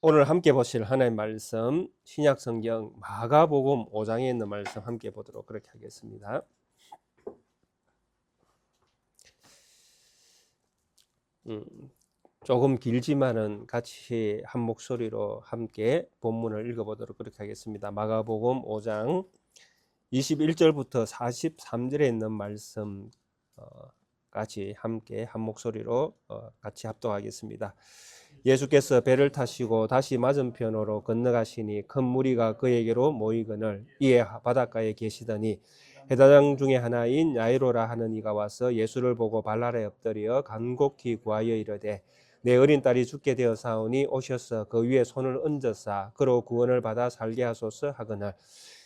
오늘 함께 보실 하나님 말씀 신약 성경 마가복음 5장에 있는 말씀 함께 보도록 그렇게 하겠습니다. 음, 조금 길지만은 같이 한 목소리로 함께 본문을 읽어보도록 그렇게 하겠습니다. 마가복음 5장 21절부터 43절에 있는 말씀 같이 함께 한 목소리로 같이 합독하겠습니다. 예수께서 배를 타시고 다시 맞은편으로 건너가시니 큰 무리가 그에게로 모이거늘 이에 바닷가에 계시더니 해다장 중에 하나인 야이로라 하는 이가 와서 예수를 보고 발날에 엎드려 간곡히 구하여 이르되 내 어린 딸이 죽게 되어사오니 오셔서 그 위에 손을 얹어사 그로 구원을 받아 살게 하소서 하거늘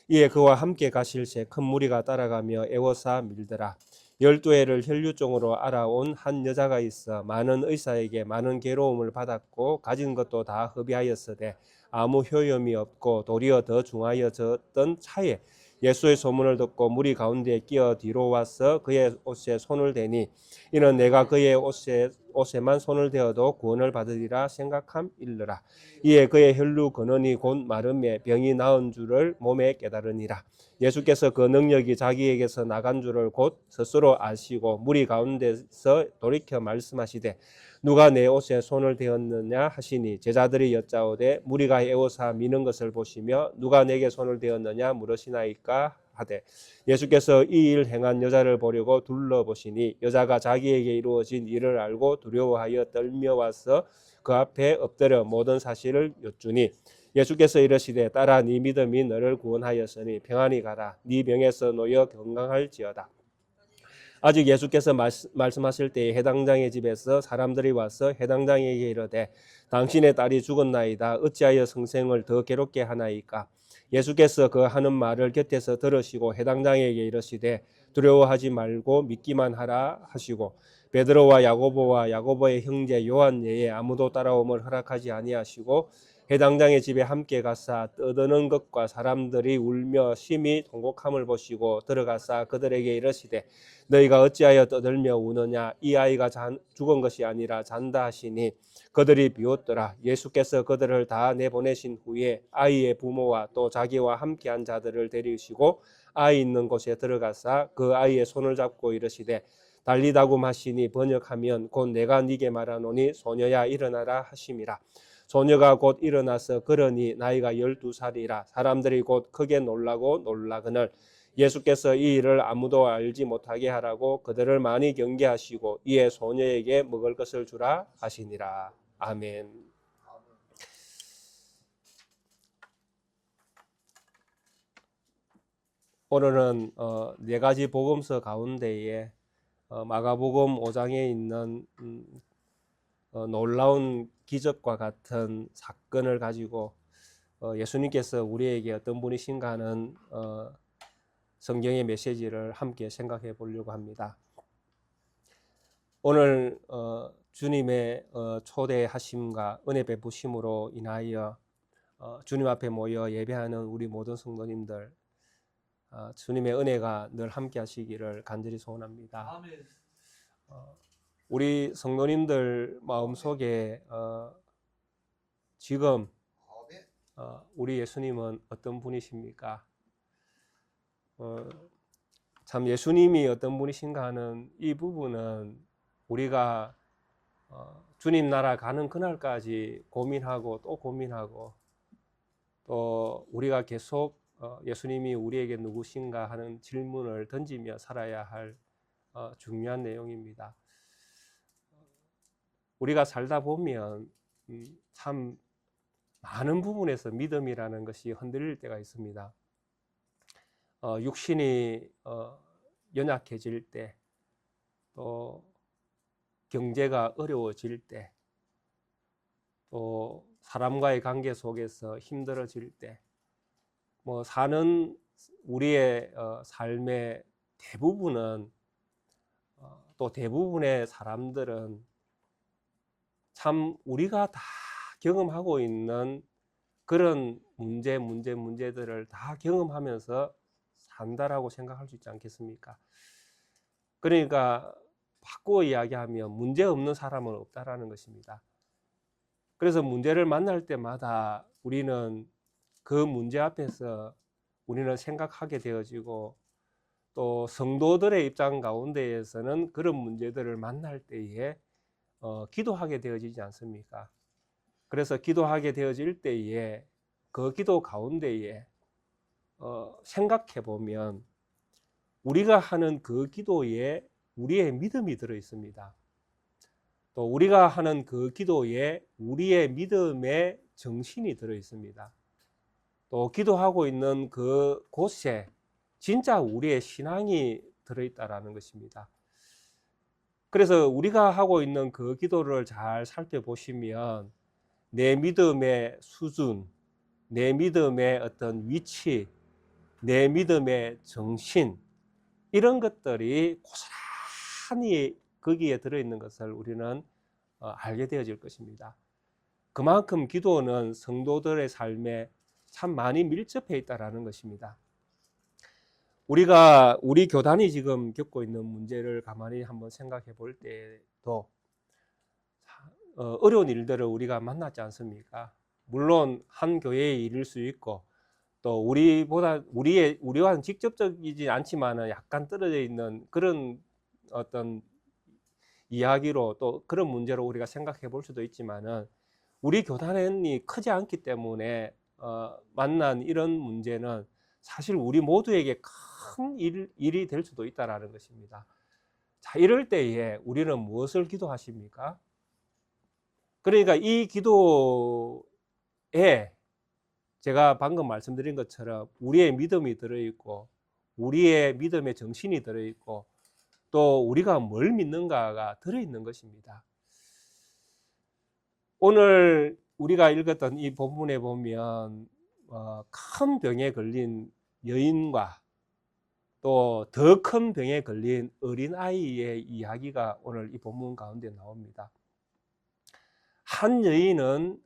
이에 그와 함께 가실새 큰 무리가 따라가며 애워사 밀더라. 12해를 혈류증으로 알아온 한 여자가 있어 많은 의사에게 많은 괴로움을 받았고 가진 것도 다 허비하였으되 아무 효염이 없고 도리어 더 중하여졌던 차에 예수의 소문을 듣고 무리 가운데 끼어 뒤로 와서 그의 옷에 손을 대니 이는 내가 그의 옷에만 손을 대어도 구원을 받으리라 생각함 일러라. 이에 그의 혈류 근원이 곧 마름에 병이 나은 줄을 몸에 깨달으니라. 예수께서 그 능력이 자기에게서 나간 줄을 곧 스스로 아시고 무리 가운데서 돌이켜 말씀하시되 누가 내 옷에 손을 대었느냐 하시니 제자들이 여짜오되 무리가 에워사 미는 것을 보시며 누가 내게 손을 대었느냐 물으시나이까 하되 예수께서 이 일 행한 여자를 보려고 둘러보시니 여자가 자기에게 이루어진 일을 알고 두려워하여 떨며 와서 그 앞에 엎드려 모든 사실을 여쭈니 예수께서 이르시되 딸아 네 믿음이 너를 구원하였으니 평안히 가라 네 병에서 놓여 건강할지어다. 아직 예수께서 말씀하실 때에 해당장의 집에서 사람들이 와서 해당장에게 이르되 당신의 딸이 죽었나이다 어찌하여 성생을 더 괴롭게 하나이까. 예수께서 그 하는 말을 곁에서 들으시고 해당장에게 이르시되 두려워하지 말고 믿기만 하라 하시고 베드로와 야고보와 야고보의 형제 요한 외에 아무도 따라옴을 허락하지 아니하시고 해당장의 집에 함께 가사 떠드는 것과 사람들이 울며 심히 통곡함을 보시고 들어가사 그들에게 이르시되 너희가 어찌하여 떠들며 우느냐 이 아이가 죽은 것이 아니라 잔다 하시니 그들이 비웃더라. 예수께서 그들을 다 내보내신 후에 아이의 부모와 또 자기와 함께한 자들을 데리시고 아이 있는 곳에 들어가사 그 아이의 손을 잡고 이르시되 달리다굼 하시니 번역하면 곧 내가 네게 말하노니 소녀야 일어나라 하심이라. 소녀가 곧 일어나서 걸으니 나이가 12살이라 사람들이 곧 크게 놀라고 놀라거늘 예수께서 이 일을 아무도 알지 못하게 하라고 그들을 많이 경계하시고 이에 소녀에게 먹을 것을 주라 하시니라. 아멘. 오늘은 네 가지 복음서 가운데에 마가복음 5장에 있는 놀라운 기적과 같은 사건을 가지고 예수님께서 우리에게 어떤 분이신가 하는 성경의 메시지를 함께 생각해 보려고 합니다. 오늘 주님의 초대하심과 은혜 베푸심으로 인하여 주님 앞에 모여 예배하는 우리 모든 성도님들 주님의 은혜가 늘 함께 하시기를 간절히 소원합니다. 아멘. 우리 성도님들 마음속에 지금 우리 예수님은 어떤 분이십니까? 참 예수님이 어떤 분이신가 하는 이 부분은 우리가 주님 나라 가는 그날까지 고민하고 또 고민하고 또 우리가 계속 예수님이 우리에게 누구신가 하는 질문을 던지며 살아야 할 중요한 내용입니다. 우리가 살다 보면 참 많은 부분에서 믿음이라는 것이 흔들릴 때가 있습니다. 육신이 연약해질 때, 또 경제가 어려워질 때, 또 사람과의 관계 속에서 힘들어질 때, 뭐 사는 우리의 삶의 대부분은 또 대부분의 사람들은 참 우리가 다 경험하고 있는 그런 문제들을 다 경험하면서 산다라고 생각할 수 있지 않겠습니까? 그러니까 바꾸어 이야기하면 문제 없는 사람은 없다라는 것입니다. 그래서 문제를 만날 때마다 우리는 그 문제 앞에서 우리는 생각하게 되어지고, 또 성도들의 입장 가운데에서는 그런 문제들을 만날 때에 기도하게 되어지지 않습니까? 그래서 기도하게 되어질 때에 그 기도 가운데에 생각해 보면 우리가 하는 그 기도에 우리의 믿음이 들어 있습니다. 또 우리가 하는 그 기도에 우리의 믿음의 정신이 들어 있습니다. 또 기도하고 있는 그 곳에 진짜 우리의 신앙이 들어있다라는 것입니다. 그래서 우리가 하고 있는 그 기도를 잘 살펴보시면 내 믿음의 수준, 내 믿음의 어떤 위치, 내 믿음의 정신, 이런 것들이 고스란히 거기에 들어있는 것을 우리는 알게 되어질 것입니다. 그만큼 기도는 성도들의 삶에 참 많이 밀접해 있다는 것입니다. 우리 교단이 지금 겪고 있는 문제를 가만히 한번 생각해 볼 때도 어려운 일들을 우리가 만났지 않습니까? 물론 한 교회의 일일 수 있고, 또 우리와는 직접적이지 않지만은 약간 떨어져 있는 그런 어떤 이야기로, 또 그런 문제로 우리가 생각해 볼 수도 있지만은, 우리 교단이 크지 않기 때문에 만난 이런 문제는 사실 우리 모두에게 큰 일이 될 수도 있다라는 것입니다. 자, 이럴 때에 우리는 무엇을 기도하십니까? 그러니까 이 기도에 제가 방금 말씀드린 것처럼 우리의 믿음이 들어있고, 우리의 믿음의 정신이 들어있고, 또 우리가 뭘 믿는가가 들어있는 것입니다. 오늘 우리가 읽었던 이 본문에 보면 큰 병에 걸린 여인과 또 더 큰 병에 걸린 어린아이의 이야기가 오늘 이 본문 가운데 나옵니다. 한 여인은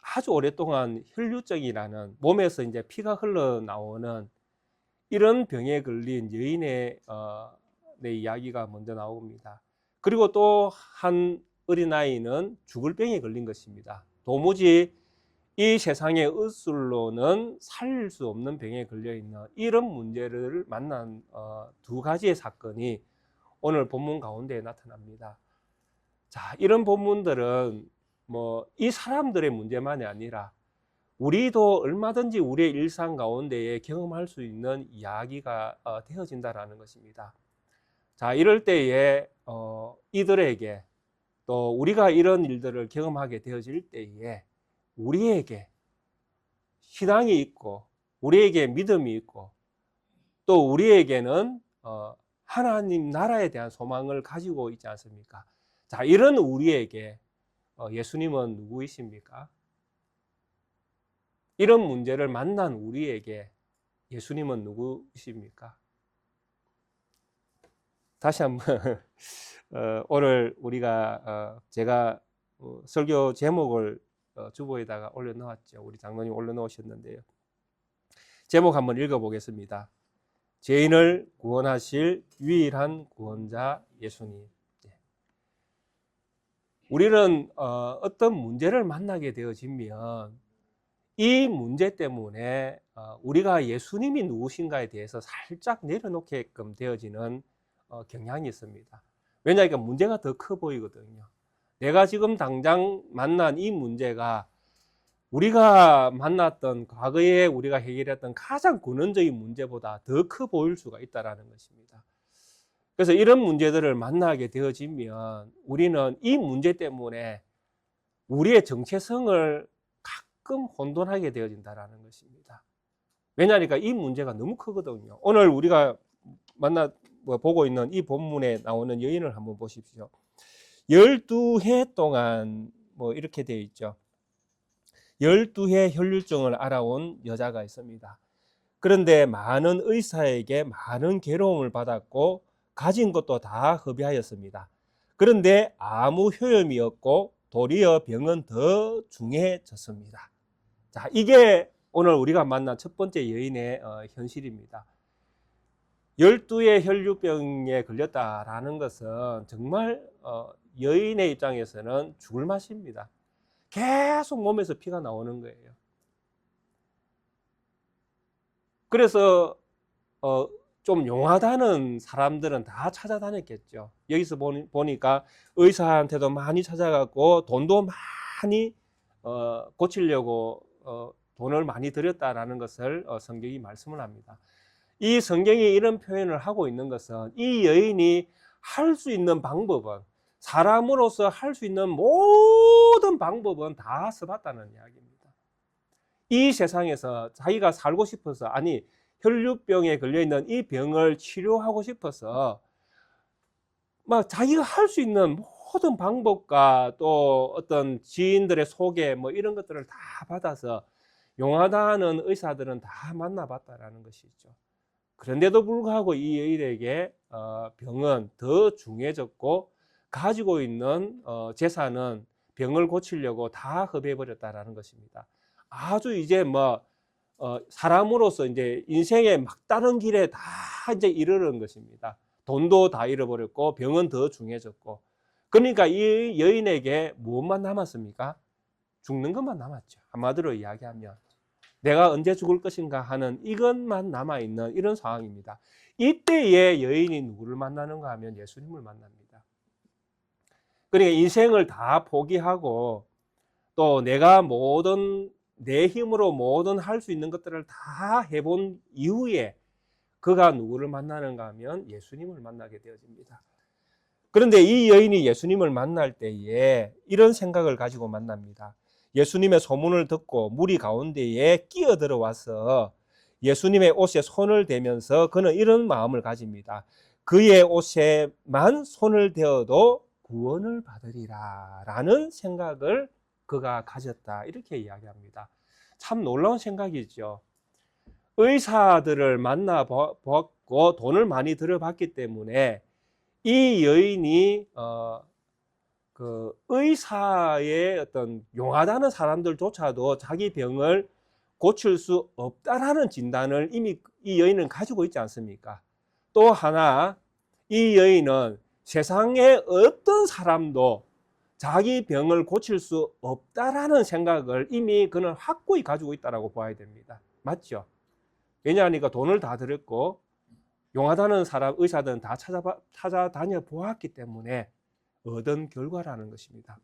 아주 오랫동안 혈류증이라는, 몸에서 이제 피가 흘러나오는 이런 병에 걸린 여인의 내 이야기가 먼저 나옵니다. 그리고 또 한 어린아이는 죽을 병에 걸린 것입니다. 도무지 이 세상의 의술로는 살릴 수 없는 병에 걸려있는 이런 문제를 만난 두 가지의 사건이 오늘 본문 가운데 나타납니다. 자, 이런 본문들은 뭐 이 사람들의 문제만이 아니라 우리도 얼마든지 우리의 일상 가운데에 경험할 수 있는 이야기가 되어진다라는 것입니다. 자, 이럴 때에 이들에게, 또 우리가 이런 일들을 경험하게 되어질 때에 우리에게 신앙이 있고, 우리에게 믿음이 있고, 또 우리에게는 하나님 나라에 대한 소망을 가지고 있지 않습니까? 자, 이런 우리에게 예수님은 누구이십니까? 이런 문제를 만난 우리에게 예수님은 누구이십니까? 다시 한번 오늘 우리가 제가 설교 제목을 주보에다가 올려놓았죠. 우리 장로님 올려놓으셨는데요. 제목 한번 읽어보겠습니다. 죄인을 구원하실 유일한 구원자 예수님. 우리는 어떤 문제를 만나게 되어지면 이 문제 때문에 우리가 예수님이 누구신가에 대해서 살짝 내려놓게끔 되어지는 경향이 있습니다. 왜냐하면 문제가 더 커 보이거든요. 내가 지금 당장 만난 이 문제가 우리가 만났던 과거에 우리가 해결했던 가장 근원적인 문제보다 더 커 보일 수가 있다는 것입니다. 그래서 이런 문제들을 만나게 되어지면 우리는 이 문제 때문에 우리의 정체성을 가끔 혼돈하게 되어진다는 것입니다. 왜냐하니까 이 문제가 너무 크거든요. 오늘 우리가 보고 있는 이 본문에 나오는 여인을 한번 보십시오. 12해 동안 이렇게 되어 있죠. 12해 혈류증을 알아온 여자가 있습니다. 그런데 많은 의사에게 많은 괴로움을 받았고 가진 것도 다 허비하였습니다. 그런데 아무 효험이 없고 도리어 병은 더 중해졌습니다. 자, 이게 오늘 우리가 만난 첫 번째 여인의 현실입니다. 12의 혈류병에 걸렸다라는 것은 정말 여인의 입장에서는 죽을 맛입니다. 계속 몸에서 피가 나오는 거예요. 그래서 좀 용하다는 사람들은 다 찾아다녔겠죠. 여기서 보니까 의사한테도 많이 찾아갔고 돈도 많이 고치려고 돈을 많이 들였다라는 것을 성경이 말씀을 합니다. 이 성경이 이런 표현을 하고 있는 것은 이 여인이 할 수 있는 방법은, 사람으로서 할 수 있는 모든 방법은 다 써봤다는 이야기입니다. 이 세상에서 자기가 살고 싶어서, 아니 혈류병에 걸려있는 이 병을 치료하고 싶어서 막 자기가 할 수 있는 모든 방법과 또 어떤 지인들의 소개 뭐 이런 것들을 다 받아서 용하다는 의사들은 다 만나봤다라는 것이죠. 그런데도 불구하고 이 여인에게 병은 더 중해졌고 가지고 있는 재산은 병을 고치려고 다 허비해버렸다라는 것입니다. 아주 이제 뭐 사람으로서 이제 인생의 막다른 길에 다 이제 이르는 것입니다. 돈도 다 잃어버렸고 병은 더 중해졌고, 그러니까 이 여인에게 무엇만 남았습니까? 죽는 것만 남았죠. 한마디로 이야기하면 내가 언제 죽을 것인가 하는 이것만 남아있는 이런 상황입니다. 이때에 여인이 누구를 만나는가 하면 예수님을 만납니다. 그러니까 인생을 다 포기하고 또 내가 내 힘으로 모든 할 수 있는 것들을 다 해본 이후에 그가 누구를 만나는가 하면 예수님을 만나게 되어집니다. 그런데 이 여인이 예수님을 만날 때에 이런 생각을 가지고 만납니다. 예수님의 소문을 듣고 무리 가운데에 끼어들어와서 예수님의 옷에 손을 대면서 그는 이런 마음을 가집니다. 그의 옷에만 손을 대어도 구원을 받으리라 라는 생각을 그가 가졌다, 이렇게 이야기합니다. 참 놀라운 생각이죠. 의사들을 만나봤고 돈을 많이 들여봤기 때문에 이 여인이 그 의사의 어떤 용하다는 사람들조차도 자기 병을 고칠 수 없다라는 진단을 이미 이 여인은 가지고 있지 않습니까? 또 하나, 이 여인은 세상의 어떤 사람도 자기 병을 고칠 수 없다라는 생각을 이미 그는 확고히 가지고 있다라고 봐야 됩니다. 맞죠? 왜냐하니까 돈을 다 들였고 용하다는 사람, 의사들은 다 찾아다녀 보았기 때문에 얻은 결과라는 것입니다.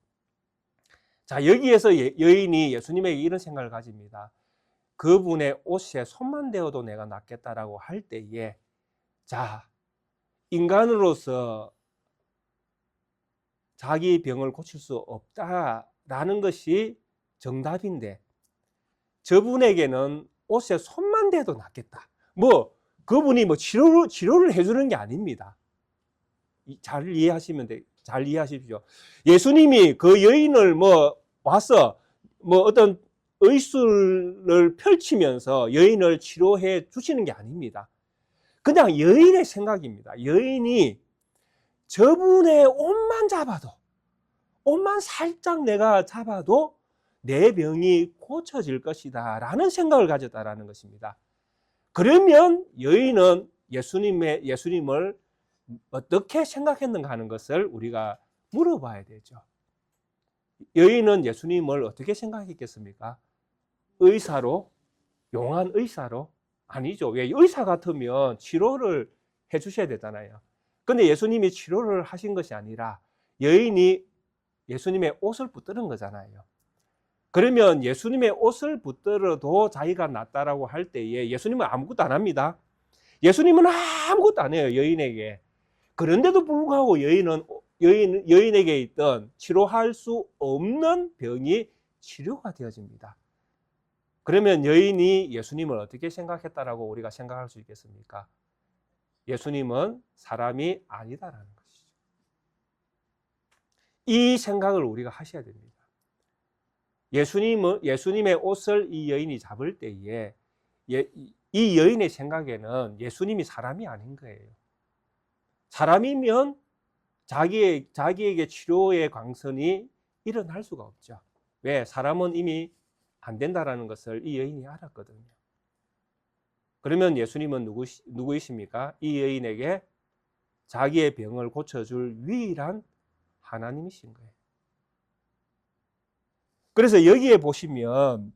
자, 여기에서 여인이 예수님에게 이런 생각을 가집니다. 그분의 옷에 손만 대어도 내가 낫겠다라고 할 때에, 자, 인간으로서 자기 병을 고칠 수 없다라는 것이 정답인데 저분에게는 옷에 손만 대도 낫겠다. 뭐 그분이 뭐 치료를 해주는 게 아닙니다. 잘 이해하시면 잘 이해하십시오. 예수님이 그 여인을 뭐 와서 뭐 어떤 의술을 펼치면서 여인을 치료해 주시는 게 아닙니다. 그냥 여인의 생각입니다. 여인이 저분의 옷만 잡아도, 옷만 살짝 내가 잡아도 내 병이 고쳐질 것이다 라는 생각을 가졌다라는 것입니다. 그러면 여인은 예수님을 어떻게 생각했는가 하는 것을 우리가 물어봐야 되죠. 여인은 예수님을 어떻게 생각했겠습니까? 의사로? 용한 의사로? 아니죠. 왜? 의사 같으면 치료를 해 주셔야 되잖아요. 근데 예수님이 치료를 하신 것이 아니라 여인이 예수님의 옷을 붙드는 거잖아요. 그러면 예수님의 옷을 붙들어도 자기가 낫다라고 할 때에 예수님은 아무것도 안 합니다. 예수님은 아무것도 안 해요, 여인에게. 그런데도 불구하고 여인에게 있던 치료할 수 없는 병이 치료가 되어집니다. 그러면 여인이 예수님을 어떻게 생각했다라고 우리가 생각할 수 있겠습니까? 예수님은 사람이 아니다라는 것이죠. 이 생각을 우리가 하셔야 됩니다. 예수님의 옷을 이 여인이 잡을 때에 이 여인의 생각에는 예수님이 사람이 아닌 거예요. 사람이면 자기에게 치료의 광선이 일어날 수가 없죠. 왜? 사람은 이미 안 된다라는 것을 이 여인이 알았거든요. 그러면 예수님은 누구이십니까? 이 여인에게 자기의 병을 고쳐줄 유일한 하나님이신 거예요. 그래서 여기에 보시면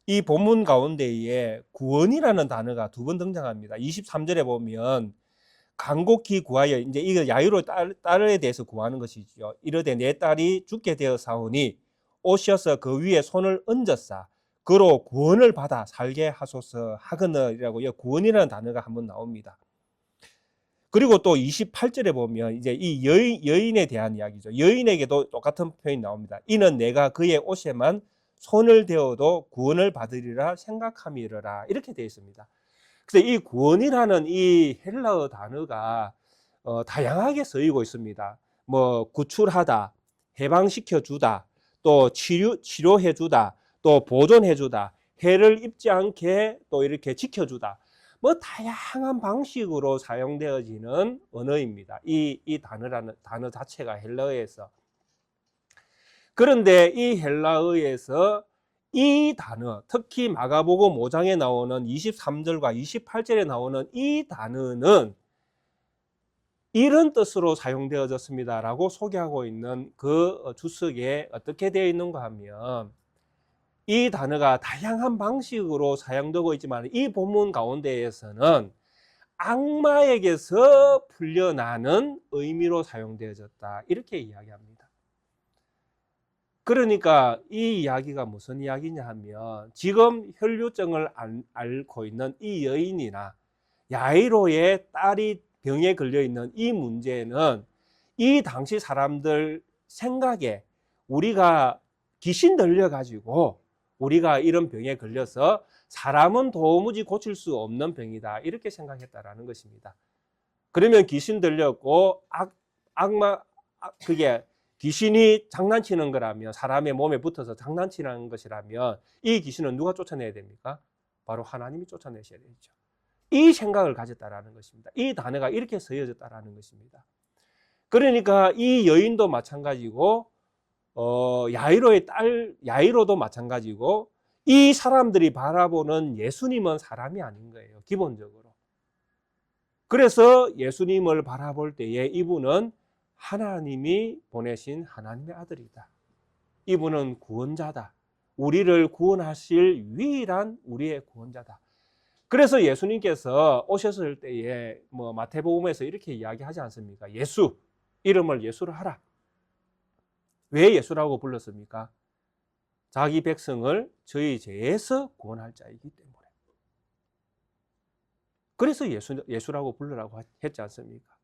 이 본문 가운데에 구원이라는 단어가 두 번 등장합니다. 23절에 보면 간곡히 구하여, 이제 이거 야이로 딸에 대해서 구하는 것이죠. 이르되 내 딸이 죽게 되어 사오니 오셔서 그 위에 손을 얹었사 그로 구원을 받아 살게 하소서 하거늘이라고 구원이라는 단어가 한번 나옵니다. 그리고 또 28절에 보면 이제 이 여인에 대한 이야기죠. 여인에게도 똑같은 표현이 나옵니다. 이는 내가 그의 옷에만 손을 대어도 구원을 받으리라 생각함이러라. 이렇게 되어 있습니다. 그래서 이 구원이라는 이 헬라어 단어가 다양하게 쓰이고 있습니다. 뭐 구출하다, 해방시켜 주다, 또 치료해 주다, 또 보존해 주다, 해를 입지 않게 또 이렇게 지켜 주다. 뭐 다양한 방식으로 사용되어지는 언어입니다. 이 단어 자체가 헬라어에서. 그런데 이 헬라어에서 이 단어, 특히 마가복음 5장에 나오는 23절과 28절에 나오는 이 단어는 이런 뜻으로 사용되어졌습니다라고 소개하고 있는 그 주석에 어떻게 되어 있는가 하면 이 단어가 다양한 방식으로 사용되고 있지만 이 본문 가운데에서는 악마에게서 풀려나는 의미로 사용되어졌다. 이렇게 이야기합니다. 그러니까 이 이야기가 무슨 이야기냐 하면 지금 혈류증을 앓고 있는 이 여인이나 야이로의 딸이 병에 걸려 있는 이 문제는 이 당시 사람들 생각에 우리가 귀신 들려 가지고 우리가 이런 병에 걸려서 사람은 도무지 고칠 수 없는 병이다 이렇게 생각했다라는 것입니다. 그러면 귀신 들렸고 그게 귀신이 장난치는 거라면 사람의 몸에 붙어서 장난치는 것이라면 이 귀신은 누가 쫓아내야 됩니까? 바로 하나님이 쫓아내셔야 되죠. 이 생각을 가졌다라는 것입니다. 이 단어가 이렇게 쓰여졌다라는 것입니다. 그러니까 이 여인도 마찬가지고 야이로의 딸 야이로도 마찬가지고 이 사람들이 바라보는 예수님은 사람이 아닌 거예요. 기본적으로. 그래서 예수님을 바라볼 때에 이분은 하나님이 보내신 하나님의 아들이다. 이분은 구원자다. 우리를 구원하실 유일한 우리의 구원자다. 그래서 예수님께서 오셨을 때에 뭐 마태복음에서 이렇게 이야기하지 않습니까? 예수, 이름을 예수로 하라. 왜 예수라고 불렀습니까? 자기 백성을 저희 죄에서 구원할 자이기 때문에. 그래서 예수라고 부르라고 했지 않습니까?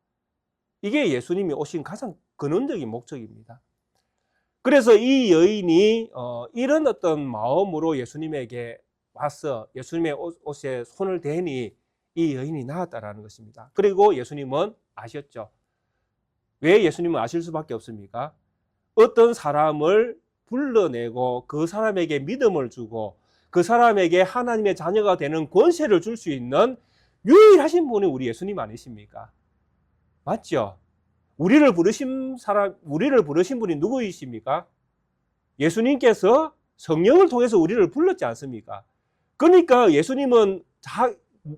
이게 예수님이 오신 가장 근원적인 목적입니다. 그래서 이 여인이 이런 어떤 마음으로 예수님에게 와서 예수님의 옷에 손을 대니 이 여인이 나았다라는 것입니다. 그리고 예수님은 아셨죠. 왜 예수님은 아실 수밖에 없습니까? 어떤 사람을 불러내고 그 사람에게 믿음을 주고 그 사람에게 하나님의 자녀가 되는 권세를 줄 수 있는 유일하신 분이 우리 예수님 아니십니까? 맞죠? 우리를 부르신 분이 누구이십니까? 예수님께서 성령을 통해서 우리를 불렀지 않습니까? 그러니까 예수님은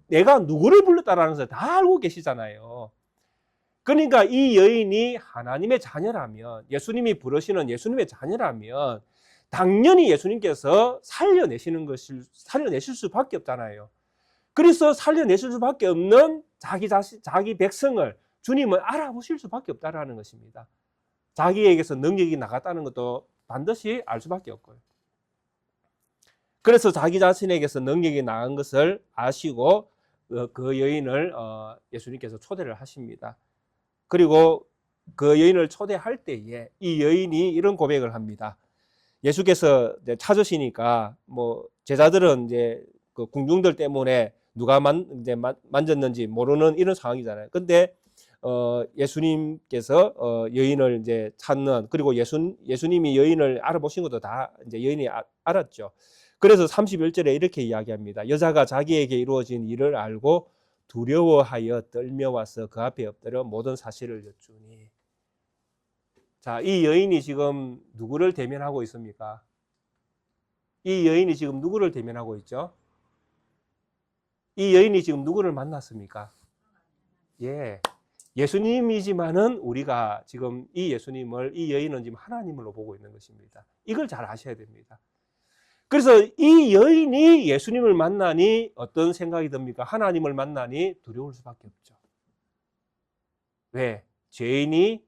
내가 누구를 불렀다라는 것을 다 알고 계시잖아요. 그러니까 이 여인이 하나님의 자녀라면, 예수님이 부르시는 예수님의 자녀라면 당연히 예수님께서 살려내실 수밖에 없잖아요. 그래서 살려내실 수밖에 없는 자기 백성을 주님은 알아보실 수밖에 없다라는 것입니다. 자기에게서 능력이 나갔다는 것도 반드시 알 수밖에 없고요. 그래서 자기 자신에게서 능력이 나간 것을 아시고 그 여인을 예수님께서 초대를 하십니다. 그리고 그 여인을 초대할 때에 이 여인이 이런 고백을 합니다. 예수께서 찾으시니까 뭐 제자들은 이제 그 궁중들 때문에 누가 만졌는지 모르는 이런 상황이잖아요. 근데 예수님께서 여인을 이제 찾는, 그리고 예수님이 여인을 알아보신 것도 다 이제 여인이 알았죠. 그래서 31절에 이렇게 이야기합니다. 여자가 자기에게 이루어진 일을 알고 두려워하여 떨며 와서 그 앞에 엎드려 모든 사실을 여쭈니. 자, 이 여인이 지금 누구를 대면하고 있습니까? 이 여인이 지금 누구를 대면하고 있죠? 이 여인이 지금 누구를 만났습니까? 예, 예수님이지만은 우리가 지금 이 예수님을, 이 여인은 지금 하나님으로 보고 있는 것입니다. 이걸 잘 아셔야 됩니다. 그래서 이 여인이 예수님을 만나니 어떤 생각이 듭니까? 하나님을 만나니 두려울 수밖에 없죠. 왜? 죄인이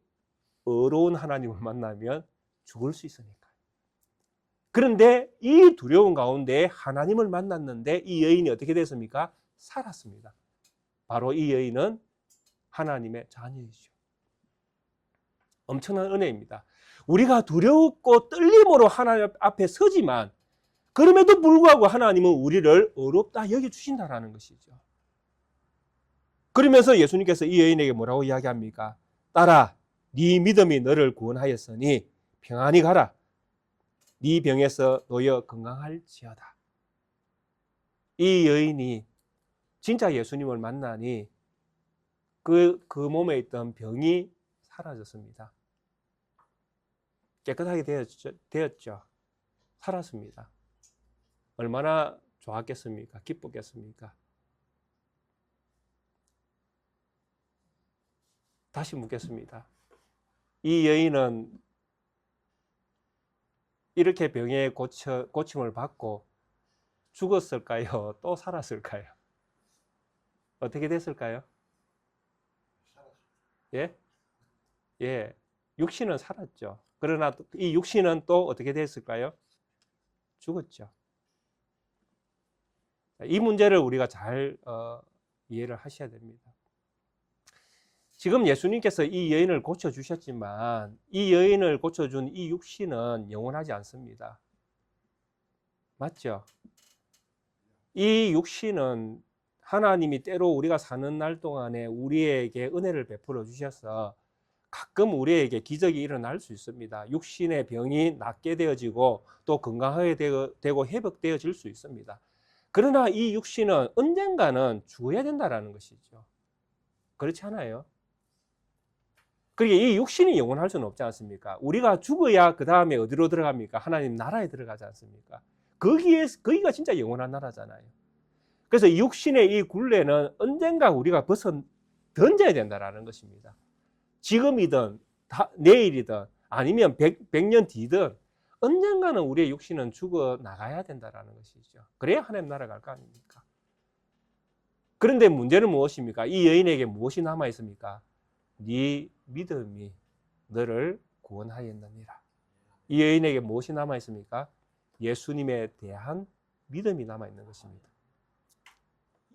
의로운 하나님을 만나면 죽을 수 있으니까. 그런데 이 두려움 가운데 하나님을 만났는데 이 여인이 어떻게 됐습니까? 살았습니다. 바로 이 여인은 하나님의 자녀이죠. 엄청난 은혜입니다. 우리가 두렵고 떨림으로 하나님 앞에 서지만 그럼에도 불구하고 하나님은 우리를 의롭다 여겨주신다는 것이죠. 그러면서 예수님께서 이 여인에게 뭐라고 이야기합니까? 딸아, 네 믿음이 너를 구원하였으니 평안히 가라. 네 병에서 놓여 건강할지어다. 이 여인이 진짜 예수님을 만나니 그 몸에 있던 병이 사라졌습니다. 깨끗하게 되었죠. 살았습니다. 얼마나 좋았겠습니까? 기뻤겠습니까? 다시 묻겠습니다. 이 여인은 이렇게 병에 고침을 받고 죽었을까요? 또 살았을까요? 어떻게 됐을까요? 예? 예. 육신은 살았죠. 그러나 이 육신은 또 어떻게 됐을까요? 죽었죠. 이 문제를 우리가 잘 이해를 하셔야 됩니다. 지금 예수님께서 이 여인을 고쳐주셨지만 이 여인을 고쳐준 이 육신은 영원하지 않습니다. 맞죠? 이 육신은 하나님이 때로 우리가 사는 날 동안에 우리에게 은혜를 베풀어 주셔서 가끔 우리에게 기적이 일어날 수 있습니다. 육신의 병이 낫게 되어지고 또 건강하게 되고 회복되어질 수 있습니다. 그러나 이 육신은 언젠가는 죽어야 된다는 것이죠. 그렇지 않아요? 그러니까 이 육신이 영원할 수는 없지 않습니까? 우리가 죽어야 그 다음에 어디로 들어갑니까? 하나님 나라에 들어가지 않습니까? 거기가 진짜 영원한 나라잖아요. 그래서 육신의 이 굴레는 언젠가 우리가 벗어 던져야 된다는 것입니다. 지금이든 내일이든 아니면 100년 뒤든 언젠가는 우리의 육신은 죽어 나가야 된다는 것이죠. 그래야 하나님 나라 갈 거 아닙니까? 그런데 문제는 무엇입니까? 이 여인에게 무엇이 남아 있습니까? 네 믿음이 너를 구원하였느니라. 이 여인에게 무엇이 남아 있습니까? 예수님에 대한 믿음이 남아 있는 것입니다.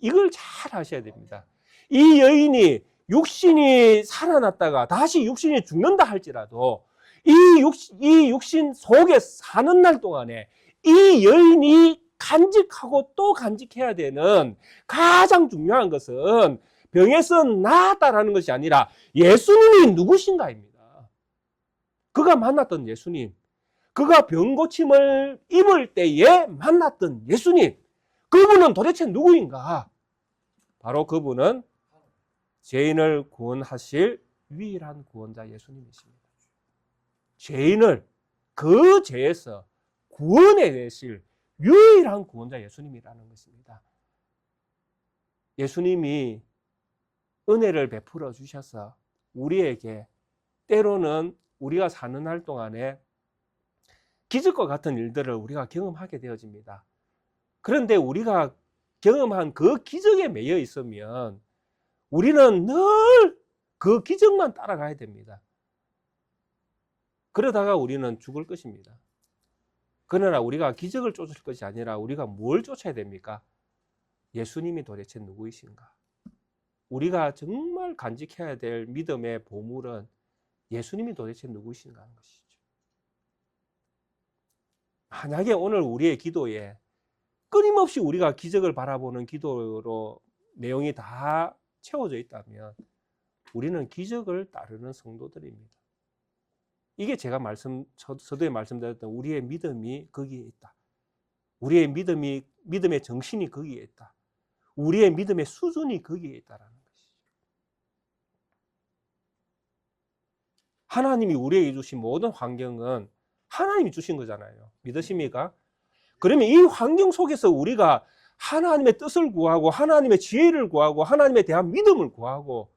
이걸 잘 아셔야 됩니다. 이 여인이 육신이 살아났다가 다시 육신이 죽는다 할지라도 이 육신 속에 사는 날 동안에 이 여인이 간직하고 또 간직해야 되는 가장 중요한 것은 병에서 나았다라는 것이 아니라 예수님이 누구신가입니다. 그가 만났던 예수님, 그가 병고침을 입을 때에 만났던 예수님, 그분은 도대체 누구인가? 바로 그분은 죄인을 구원하실 유일한 구원자 예수님이십니다. 죄인을 그 죄에서 구원해내실 유일한 구원자 예수님이라는 것입니다. 예수님이 은혜를 베풀어 주셔서 우리에게 때로는 우리가 사는 날 동안에 기적과 같은 일들을 우리가 경험하게 되어집니다. 그런데 우리가 경험한 그 기적에 매여 있으면 우리는 늘 그 기적만 따라가야 됩니다. 그러다가 우리는 죽을 것입니다. 그러나 우리가 기적을 쫓을 것이 아니라 우리가 뭘 쫓아야 됩니까? 예수님이 도대체 누구이신가? 우리가 정말 간직해야 될 믿음의 보물은 예수님이 도대체 누구이신가 하는 것이죠. 만약에 오늘 우리의 기도에 끊임없이 우리가 기적을 바라보는 기도로 내용이 다 채워져 있다면 우리는 기적을 따르는 성도들입니다. 이게 제가 서두에 말씀드렸던 우리의 믿음이 거기에 있다. 우리의 믿음의 정신이 거기에 있다. 우리의 믿음의 수준이 거기에 있다라는 것이죠. 하나님이 우리에게 주신 모든 환경은 하나님이 주신 거잖아요. 믿으십니까? 그러면 이 환경 속에서 우리가 하나님의 뜻을 구하고 하나님의 지혜를 구하고 하나님에 대한 믿음을 구하고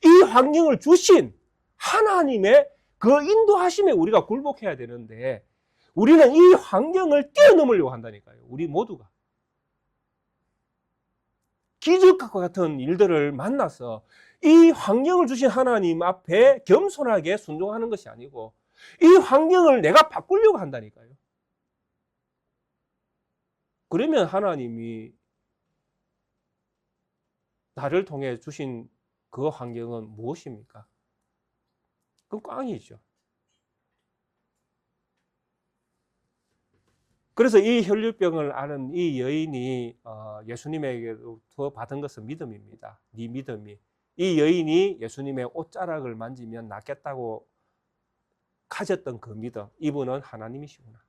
이 환경을 주신 하나님의 그 인도하심에 우리가 굴복해야 되는데 우리는 이 환경을 뛰어넘으려고 한다니까요. 우리 모두가. 기적과 같은 일들을 만나서 이 환경을 주신 하나님 앞에 겸손하게 순종하는 것이 아니고 이 환경을 내가 바꾸려고 한다니까요. 그러면 하나님이 나를 통해 주신 그 환경은 무엇입니까? 그건 꽝이죠. 그래서 이 혈류병을 앓은 이 여인이 예수님에게로부터 받은 것은 믿음입니다. 네 믿음이. 이 여인이 예수님의 옷자락을 만지면 낫겠다고 가졌던 그 믿음, 이분은 하나님이시구나.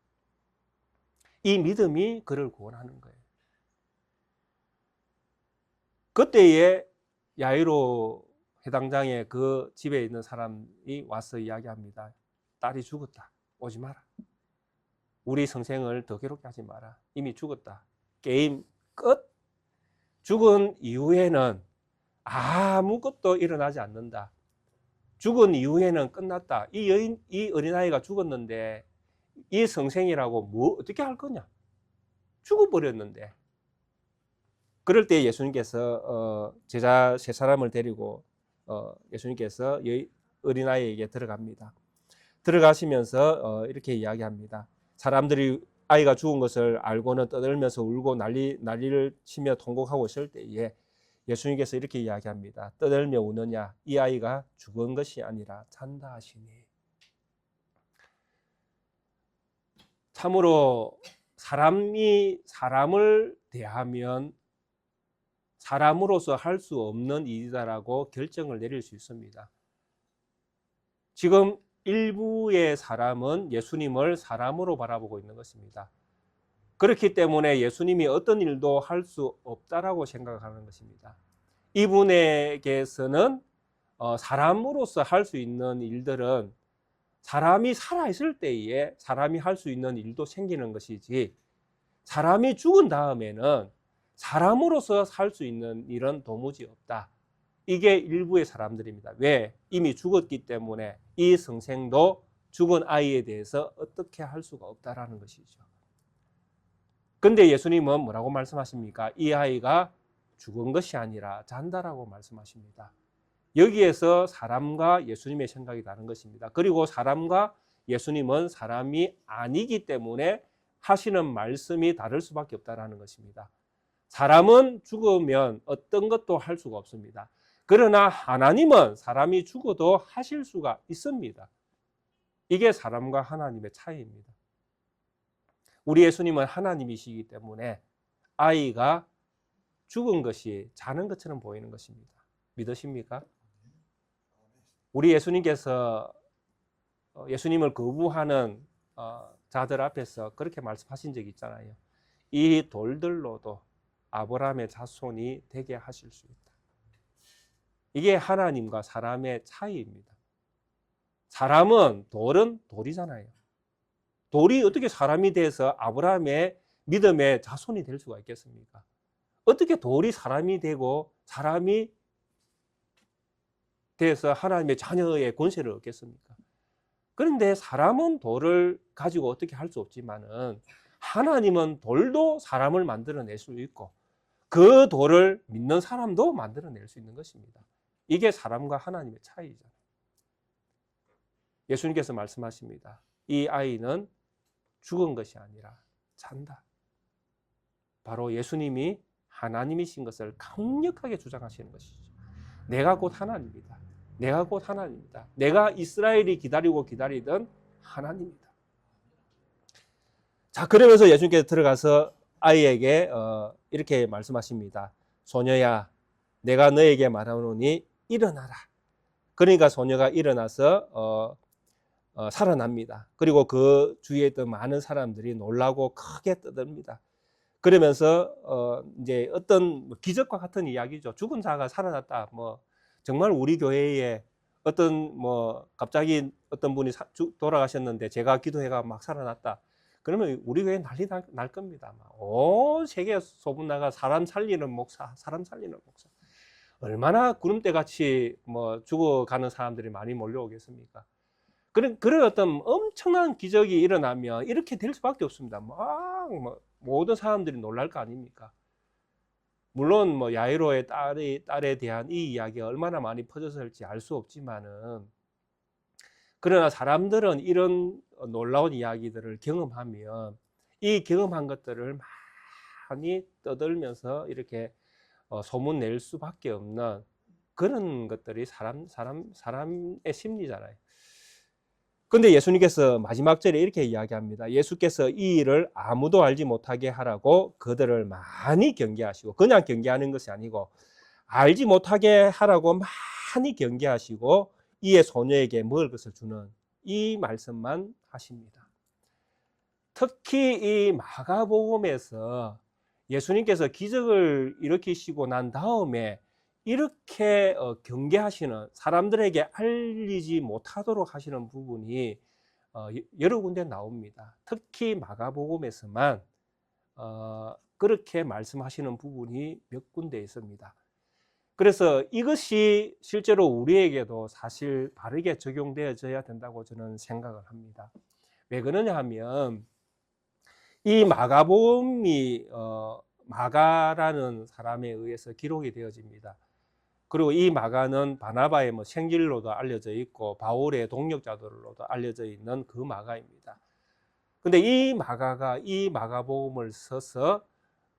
이 믿음이 그를 구원하는 거예요. 그때에 야이로 해당장의 그 집에 있는 사람이 와서 이야기합니다. 딸이 죽었다. 오지 마라. 우리 선생을 더 괴롭게 하지 마라. 이미 죽었다. 게임 끝. 죽은 이후에는 아무것도 일어나지 않는다. 죽은 이후에는 끝났다. 이 어린아이가 죽었는데 이 선생이라고 뭐 어떻게 할 거냐? 죽어버렸는데. 그럴 때 예수님께서 제자 세 사람을 데리고 예수님께서 어린아이에게 들어갑니다. 들어가시면서 이렇게 이야기합니다. 사람들이 아이가 죽은 것을 알고는 떠들면서 울고 난리를 치며 통곡하고 있을 때에 예수님께서 이렇게 이야기합니다. 떠들며 우느냐? 이 아이가 죽은 것이 아니라 잔다 하시니. 참으로 사람이 사람을 대하면 사람으로서 할 수 없는 일이다라고 결정을 내릴 수 있습니다. 지금 일부의 사람은 예수님을 사람으로 바라보고 있는 것입니다. 그렇기 때문에 예수님이 어떤 일도 할 수 없다라고 생각하는 것입니다. 이분에게서는 사람으로서 할 수 있는 일들은 사람이 살아있을 때에 사람이 할 수 있는 일도 생기는 것이지 사람이 죽은 다음에는 사람으로서 살 수 있는 일은 도무지 없다. 이게 일부의 사람들입니다. 왜? 이미 죽었기 때문에 이 선생도 죽은 아이에 대해서 어떻게 할 수가 없다라는 것이죠. 근데 예수님은 뭐라고 말씀하십니까? 이 아이가 죽은 것이 아니라 잔다라고 말씀하십니다. 여기에서 사람과 예수님의 생각이 다른 것입니다. 그리고 사람과 예수님은 사람이 아니기 때문에 하시는 말씀이 다를 수밖에 없다라는 것입니다. 사람은 죽으면 어떤 것도 할 수가 없습니다. 그러나 하나님은 사람이 죽어도 하실 수가 있습니다. 이게 사람과 하나님의 차이입니다. 우리 예수님은 하나님이시기 때문에 아이가 죽은 것이 자는 것처럼 보이는 것입니다. 믿으십니까? 우리 예수님께서 예수님을 거부하는 자들 앞에서 그렇게 말씀하신 적이 있잖아요. 이 돌들로도 아브라함의 자손이 되게 하실 수 있다. 이게 하나님과 사람의 차이입니다. 사람은 돌은 돌이잖아요. 돌이 어떻게 사람이 돼서 아브라함의 믿음의 자손이 될 수가 있겠습니까? 어떻게 돌이 사람이 되고 사람이 돼서 하나님의 자녀의 권세를 얻겠습니까? 그런데 사람은 돌을 가지고 어떻게 할 수 없지만은 하나님은 돌도 사람을 만들어낼 수 있고 그 돌을 믿는 사람도 만들어낼 수 있는 것입니다. 이게 사람과 하나님의 차이죠. 예수님께서 말씀하십니다. 이 아이는 죽은 것이 아니라 잔다. 바로 예수님이 하나님이신 것을 강력하게 주장하시는 것이죠. 내가 곧 하나님이다. 내가 곧 하나님이다. 내가 이스라엘이 기다리던 하나님이다. 자, 그러면서 예수님께서 들어가서 아이에게 이렇게 말씀하십니다. 소녀야, 내가 너에게 말하노니 일어나라. 그러니까 소녀가 일어나서 살아납니다. 그리고 그 주위에 있던 많은 사람들이 놀라고 크게 떠듭니다. 그러면서 이제 어떤 기적과 같은 이야기죠. 죽은 자가 살아났다. 뭐 정말 우리 교회에 어떤 갑자기 어떤 분이 돌아가셨는데 제가 기도해가 막 살아났다. 그러면 우리 교회 난리 날 겁니다. 온 세계 소문 나가 사람 살리는 목사, 사람 살리는 목사. 얼마나 구름대 같이 뭐 죽어가는 사람들이 많이 몰려오겠습니까? 그런 어떤 엄청난 기적이 일어나면 이렇게 될 수밖에 없습니다. 막 뭐 모든 사람들이 놀랄 거 아닙니까? 물론 뭐 야이로의 딸에 대한 이 이야기가 얼마나 많이 퍼졌을지 알 수 없지만은, 그러나 사람들은 이런 놀라운 이야기들을 경험하면 이 경험한 것들을 많이 떠들면서 이렇게 소문 낼 수밖에 없는 그런 것들이 사람의 심리잖아요. 근데 예수님께서 마지막 절에 이렇게 이야기합니다. 예수께서 이 일을 아무도 알지 못하게 하라고 그들을 많이 경계하시고, 그냥 경계하는 것이 아니고 알지 못하게 하라고 많이 경계하시고 이에 소녀에게 먹을 것을 주는 이 말씀만 하십니다. 특히 이 마가복음에서 예수님께서 기적을 일으키시고 난 다음에 이렇게 경계하시는, 사람들에게 알리지 못하도록 하시는 부분이 여러 군데 나옵니다. 특히 마가복음에서만 그렇게 말씀하시는 부분이 몇 군데 있습니다. 그래서 이것이 실제로 우리에게도 사실 바르게 적용되어져야 된다고 저는 생각을 합니다. 왜 그러냐 하면 이 마가복음이 마가라는 사람에 의해서 기록이 되어집니다. 그리고 이 마가는 바나바의 뭐 생질로도 알려져 있고 바울의 동력자들로도 알려져 있는 그 마가입니다. 근데 이 마가가 이 마가복음을 써서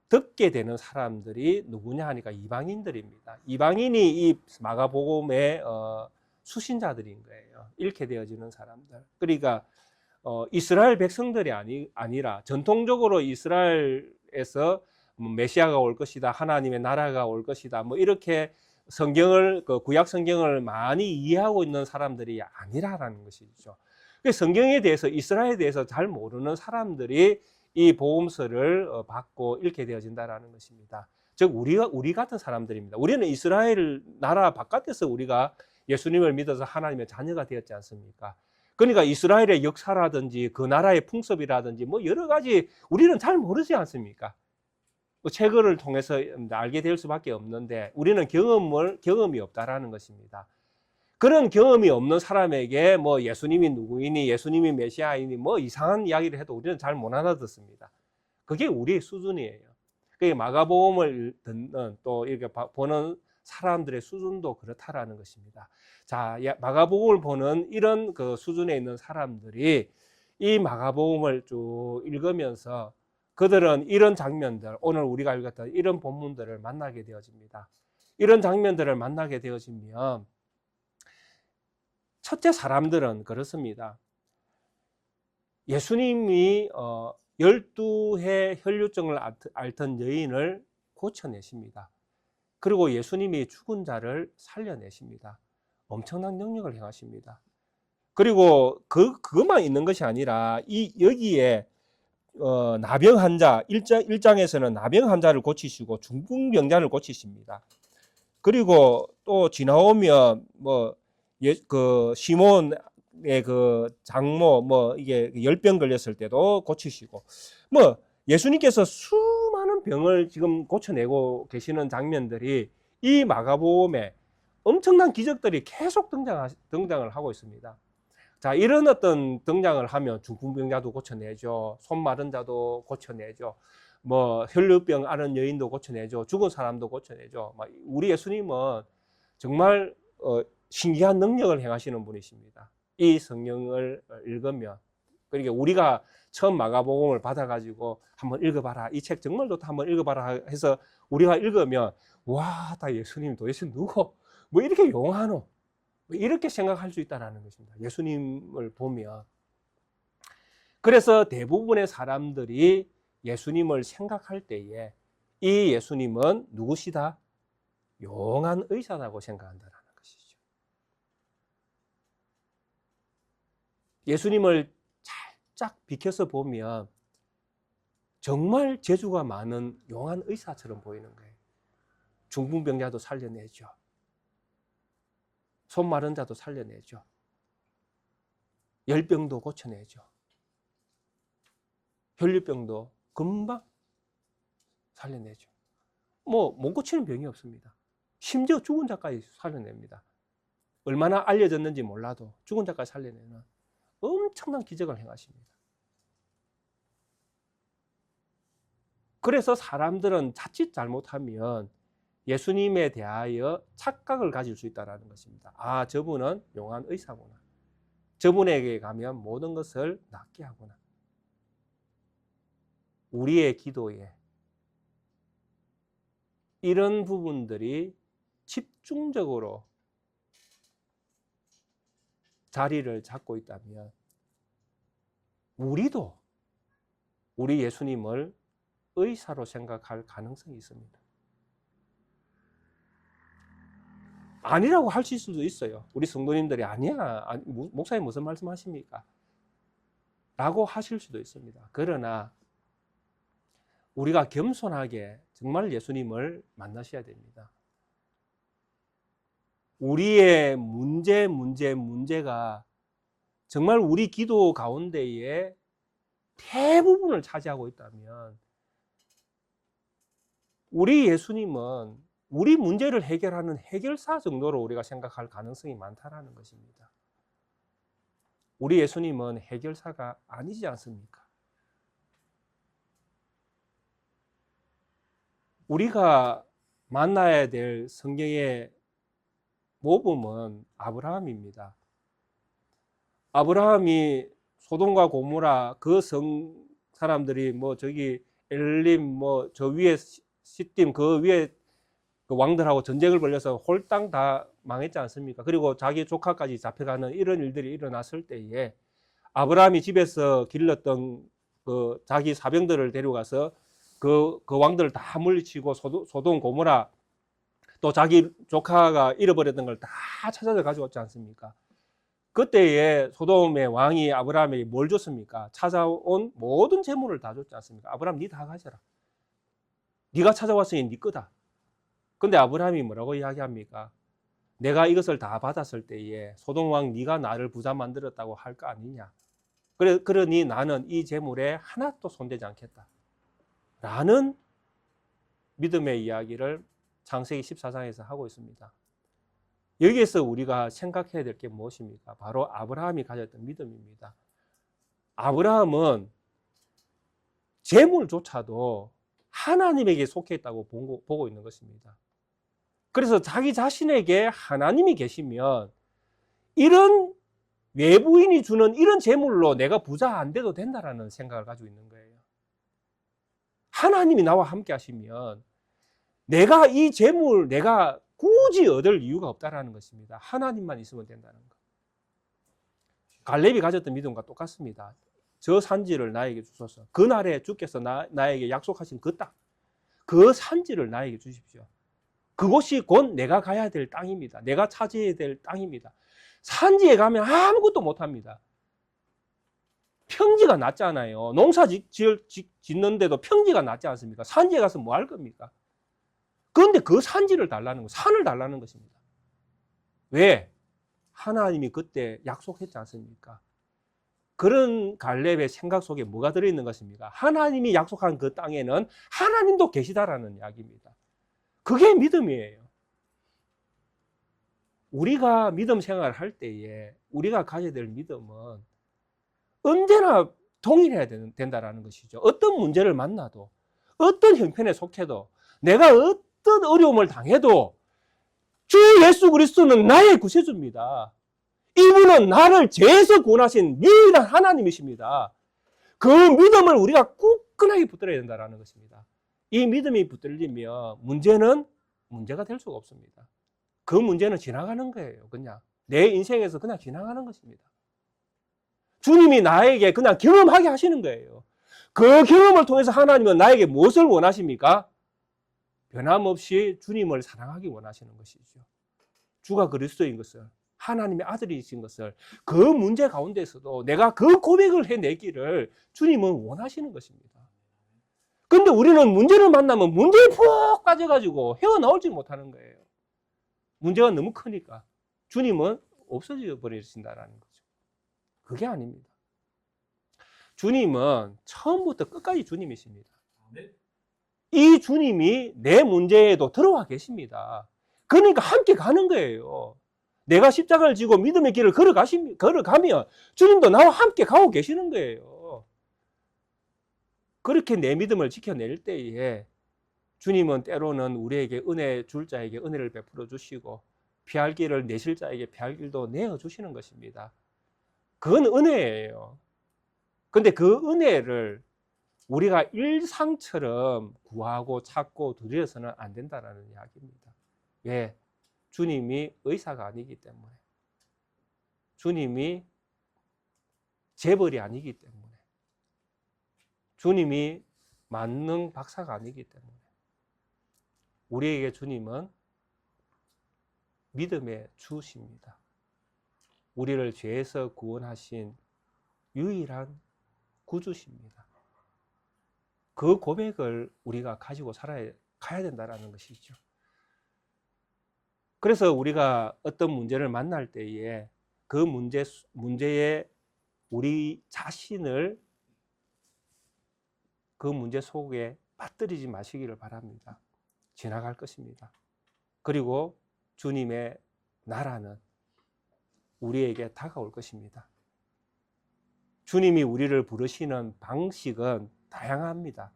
듣게 되는 사람들이 누구냐 하니까 이방인들입니다. 이방인이 이 마가복음의 수신자들인 거예요. 읽게 되어지는 사람들. 그러니까 이스라엘 백성들이 아니라 전통적으로 이스라엘에서 메시아가 올 것이다, 하나님의 나라가 올 것이다, 뭐 이렇게 성경을, 그 구약 성경을 많이 이해하고 있는 사람들이 아니라라는 것이죠. 성경에 대해서, 이스라엘에 대해서 잘 모르는 사람들이 이 복음서를 받고 읽게 되어진다라는 것입니다. 즉 우리 같은 사람들입니다. 우리는 이스라엘 나라 바깥에서 우리가 예수님을 믿어서 하나님의 자녀가 되었지 않습니까? 그러니까 이스라엘의 역사라든지 그 나라의 풍습이라든지 뭐 여러 가지 우리는 잘 모르지 않습니까? 책을 통해서 알게 될 수밖에 없는데 우리는 경험이 없다라는 것입니다. 그런 경험이 없는 사람에게 뭐 예수님이 누구이니, 예수님이 메시아이니 뭐 이상한 이야기를 해도 우리는 잘 못 알아듣습니다. 그게 우리의 수준이에요. 그게 마가복음을 듣는, 또 이렇게 보는 사람들의 수준도 그렇다라는 것입니다. 자, 마가복음을 보는 이런 그 수준에 있는 사람들이 이 마가복음을 쭉 읽으면서 그들은 이런 장면들, 오늘 우리가 읽었던 이런 본문들을 만나게 되어집니다. 이런 장면들을 만나게 되어지면 첫째, 사람들은 그렇습니다. 예수님이 12해 혈류증을 앓던 여인을 고쳐내십니다. 그리고 예수님이 죽은 자를 살려내십니다. 엄청난 능력을 행하십니다. 그리고 그것만 있는 것이 아니라 여기에 나병 환자, 1장에서는 나병 환자를 고치시고 중풍병자를 고치십니다. 그리고 또 지나오면 그 시몬의 그 장모 이게 열병 걸렸을 때도 고치시고, 예수님께서 수많은 병을 지금 고쳐내고 계시는 장면들이 이 마가복음에 엄청난 기적들이 계속 등장을 하고 있습니다. 자, 이런 어떤 등장을 하면 중풍병자도 고쳐내죠. 손 마른 자도 고쳐내죠. 혈류병 앓은 여인도 고쳐내죠. 죽은 사람도 고쳐내죠. 우리 예수님은 정말 신기한 능력을 행하시는 분이십니다. 이 성경을 읽으면, 그러니까 우리가 처음 마가복음을 받아가지고 한번 읽어봐라, 이 책 정말 좋다, 한번 읽어봐라 해서 우리가 읽으면 와, 다 예수님 도대체 누구 이렇게 용하노, 이렇게 생각할 수 있다는 것입니다. 예수님을 보면. 그래서 대부분의 사람들이 예수님을 생각할 때에 이 예수님은 누구시다? 용한 의사라고 생각한다는 것이죠. 예수님을 살짝 비켜서 보면 정말 재주가 많은 용한 의사처럼 보이는 거예요. 중풍병자도 살려내죠. 손 마른 자도 살려내죠. 열병도 고쳐내죠. 혈류병도 금방 살려내죠. 못 고치는 병이 없습니다. 심지어 죽은 자까지 살려냅니다. 얼마나 알려졌는지 몰라도 죽은 자까지 살려내는 엄청난 기적을 행하십니다. 그래서 사람들은 자칫 잘못하면 예수님에 대하여 착각을 가질 수 있다는 것입니다. 아, 저분은 용한 의사구나. 저분에게 가면 모든 것을 낫게 하구나. 우리의 기도에 이런 부분들이 집중적으로 자리를 잡고 있다면 우리도 우리 예수님을 의사로 생각할 가능성이 있습니다. 아니라고 하실 수도 있어요. 우리 성도님들이 아니야, 목사님 무슨 말씀하십니까? 라고 하실 수도 있습니다. 그러나 우리가 겸손하게 정말 예수님을 만나셔야 됩니다. 우리의 문제가 정말 우리 기도 가운데에 대부분을 차지하고 있다면 우리 예수님은 우리 문제를 해결하는 해결사 정도로 우리가 생각할 가능성이 많다는 것입니다. 우리 예수님은 해결사가 아니지 않습니까? 우리가 만나야 될 성경의 모범은 아브라함입니다. 아브라함이 소돔과 고모라 그 사람들이 저기 엘림 저 위에 시딤 그 위에 그 왕들하고 전쟁을 벌여서 홀땅 다 망했지 않습니까? 그리고 자기 조카까지 잡혀가는 이런 일들이 일어났을 때에 아브라함이 집에서 길렀던 그 자기 사병들을 데려가서 그 왕들을 다 물리치고 소돔 고모라 또 자기 조카가 잃어버렸던 걸 다 찾아서 가져왔지 않습니까? 그때에 소돔의 왕이 아브라함에게 뭘 줬습니까? 찾아온 모든 재물을 다 줬지 않습니까? 아브라함 니 다 가져라. 네가 찾아왔으니 네 거다. 근데 아브라함이 뭐라고 이야기합니까? 내가 이것을 다 받았을 때에 소돔 왕 네가 나를 부자 만들었다고 할 거 아니냐. 그러니 나는 이 재물에 하나도 손대지 않겠다. 라는 믿음의 이야기를 창세기 14장에서 하고 있습니다. 여기에서 우리가 생각해야 될 게 무엇입니까? 바로 아브라함이 가졌던 믿음입니다. 아브라함은 재물조차도 하나님에게 속해 있다고 보고 있는 것입니다. 그래서 자기 자신에게 하나님이 계시면 이런 외부인이 주는 이런 재물로 내가 부자 안 돼도 된다라는 생각을 가지고 있는 거예요. 하나님이 나와 함께 하시면 내가 이 재물 내가 굳이 얻을 이유가 없다라는 것입니다. 하나님만 있으면 된다는 것. 갈렙이 가졌던 믿음과 똑같습니다. 저 산지를 나에게 주소서. 그날에 주께서 나에게 약속하신 그 땅, 그 산지를 나에게 주십시오. 그곳이 곧 내가 가야 될 땅입니다. 내가 차지해야 될 땅입니다. 산지에 가면 아무것도 못합니다. 평지가 낮잖아요. 농사 짓는데도 평지가 낮지 않습니까? 산지에 가서 뭐 할 겁니까? 그런데 그 산지를 달라는 거, 산을 달라는 것입니다. 왜? 하나님이 그때 약속했지 않습니까? 그런 갈렙의 생각 속에 뭐가 들어있는 것입니까? 하나님이 약속한 그 땅에는 하나님도 계시다라는 이야기입니다. 그게 믿음이에요. 우리가 믿음 생활을 할 때에 우리가 가져야 될 믿음은 언제나 동일해야 된다는 것이죠. 어떤 문제를 만나도 어떤 형편에 속해도 내가 어떤 어려움을 당해도 주 예수 그리스도는 나의 구세주입니다. 이분은 나를 죄에서 구원하신 유일한 하나님이십니다. 그 믿음을 우리가 굳건하게 붙들어야 된다는 것입니다. 이 믿음이 붙들리면 문제는 문제가 될 수가 없습니다. 그 문제는 지나가는 거예요. 그냥 내 인생에서 그냥 지나가는 것입니다. 주님이 나에게 그냥 경험하게 하시는 거예요. 그 경험을 통해서 하나님은 나에게 무엇을 원하십니까? 변함없이 주님을 사랑하기 원하시는 것이죠. 주가 그리스도인 것을, 하나님의 아들이신 것을, 그 문제 가운데서도 내가 그 고백을 해내기를 주님은 원하시는 것입니다. 근데 우리는 문제를 만나면 문제에 푹 빠져가지고 헤어나오지 못하는 거예요. 문제가 너무 크니까. 주님은 없어져 버리신다는 거죠. 그게 아닙니다. 주님은 처음부터 끝까지 주님이십니다. 이 주님이 내 문제에도 들어와 계십니다. 그러니까 함께 가는 거예요. 내가 십자가를 지고 믿음의 길을 걸어가면 주님도 나와 함께 가고 계시는 거예요. 그렇게 내 믿음을 지켜낼 때에 주님은 때로는 우리에게 은혜 줄 자에게 은혜를 베풀어 주시고 피할 길을 내실 자에게 피할 길도 내어 주시는 것입니다. 그건 은혜예요. 근데 그 은혜를 우리가 일상처럼 구하고 찾고 두려워서는 안 된다는 이야기입니다. 왜? 주님이 의사가 아니기 때문에. 주님이 재벌이 아니기 때문에. 주님이 만능 박사가 아니기 때문에. 우리에게 주님은 믿음의 주십니다. 우리를 죄에서 구원하신 유일한 구주십니다. 그 고백을 우리가 가지고 가야 된다는 것이죠. 그래서 우리가 어떤 문제를 만날 때에 그 문제에 우리 자신을 그 문제 속에 빠뜨리지 마시기를 바랍니다. 지나갈 것입니다. 그리고 주님의 나라는 우리에게 다가올 것입니다. 주님이 우리를 부르시는 방식은 다양합니다.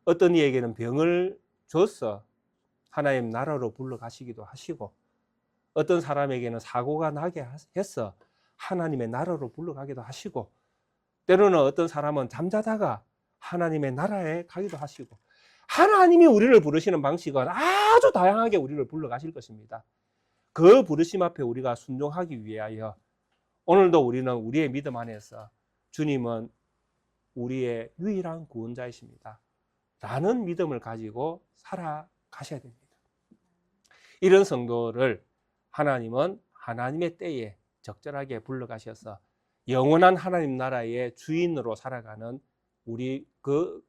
어떤 이에게는 병을 줘서 하나님 나라로 불러가시기도 하시고, 어떤 사람에게는 사고가 나게 해서 하나님의 나라로 불러가기도 하시고, 때로는 어떤 사람은 잠자다가 하나님의 나라에 가기도 하시고, 하나님이 우리를 부르시는 방식은 아주 다양하게 우리를 불러가실 것입니다. 그 부르심 앞에 우리가 순종하기 위하여 오늘도 우리는 우리의 믿음 안에서 주님은 우리의 유일한 구원자이십니다 라는 믿음을 가지고 살아가셔야 됩니다. 이런 성도를 하나님은 하나님의 때에 적절하게 불러가셔서 영원한 하나님 나라의 주인으로 살아가는 우리 그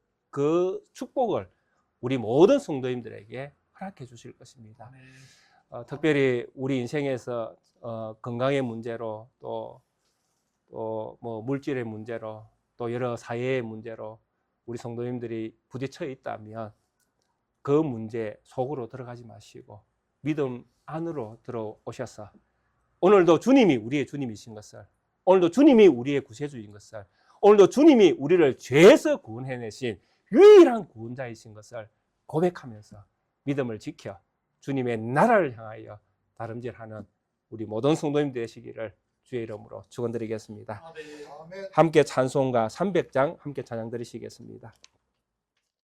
축복을 우리 모든 성도님들에게 허락해 주실 것입니다. 특별히 우리 인생에서 건강의 문제로 또 뭐 물질의 문제로 또 여러 사회의 문제로 우리 성도님들이 부딪혀 있다면 그 문제 속으로 들어가지 마시고 믿음 안으로 들어오셔서 오늘도 주님이 우리의 주님이신 것을, 오늘도 주님이 우리의 구세주인 것을, 오늘도 주님이 우리를 죄에서 구원해내신 유일한 구원자이신 것을 고백하면서 믿음을 지켜 주님의 나라를 향하여 다름질하는 우리 모든 성도님 되시기를 주의 이름으로 축원드리겠습니다. 함께 찬송가 300장 함께 찬양 드리시겠습니다.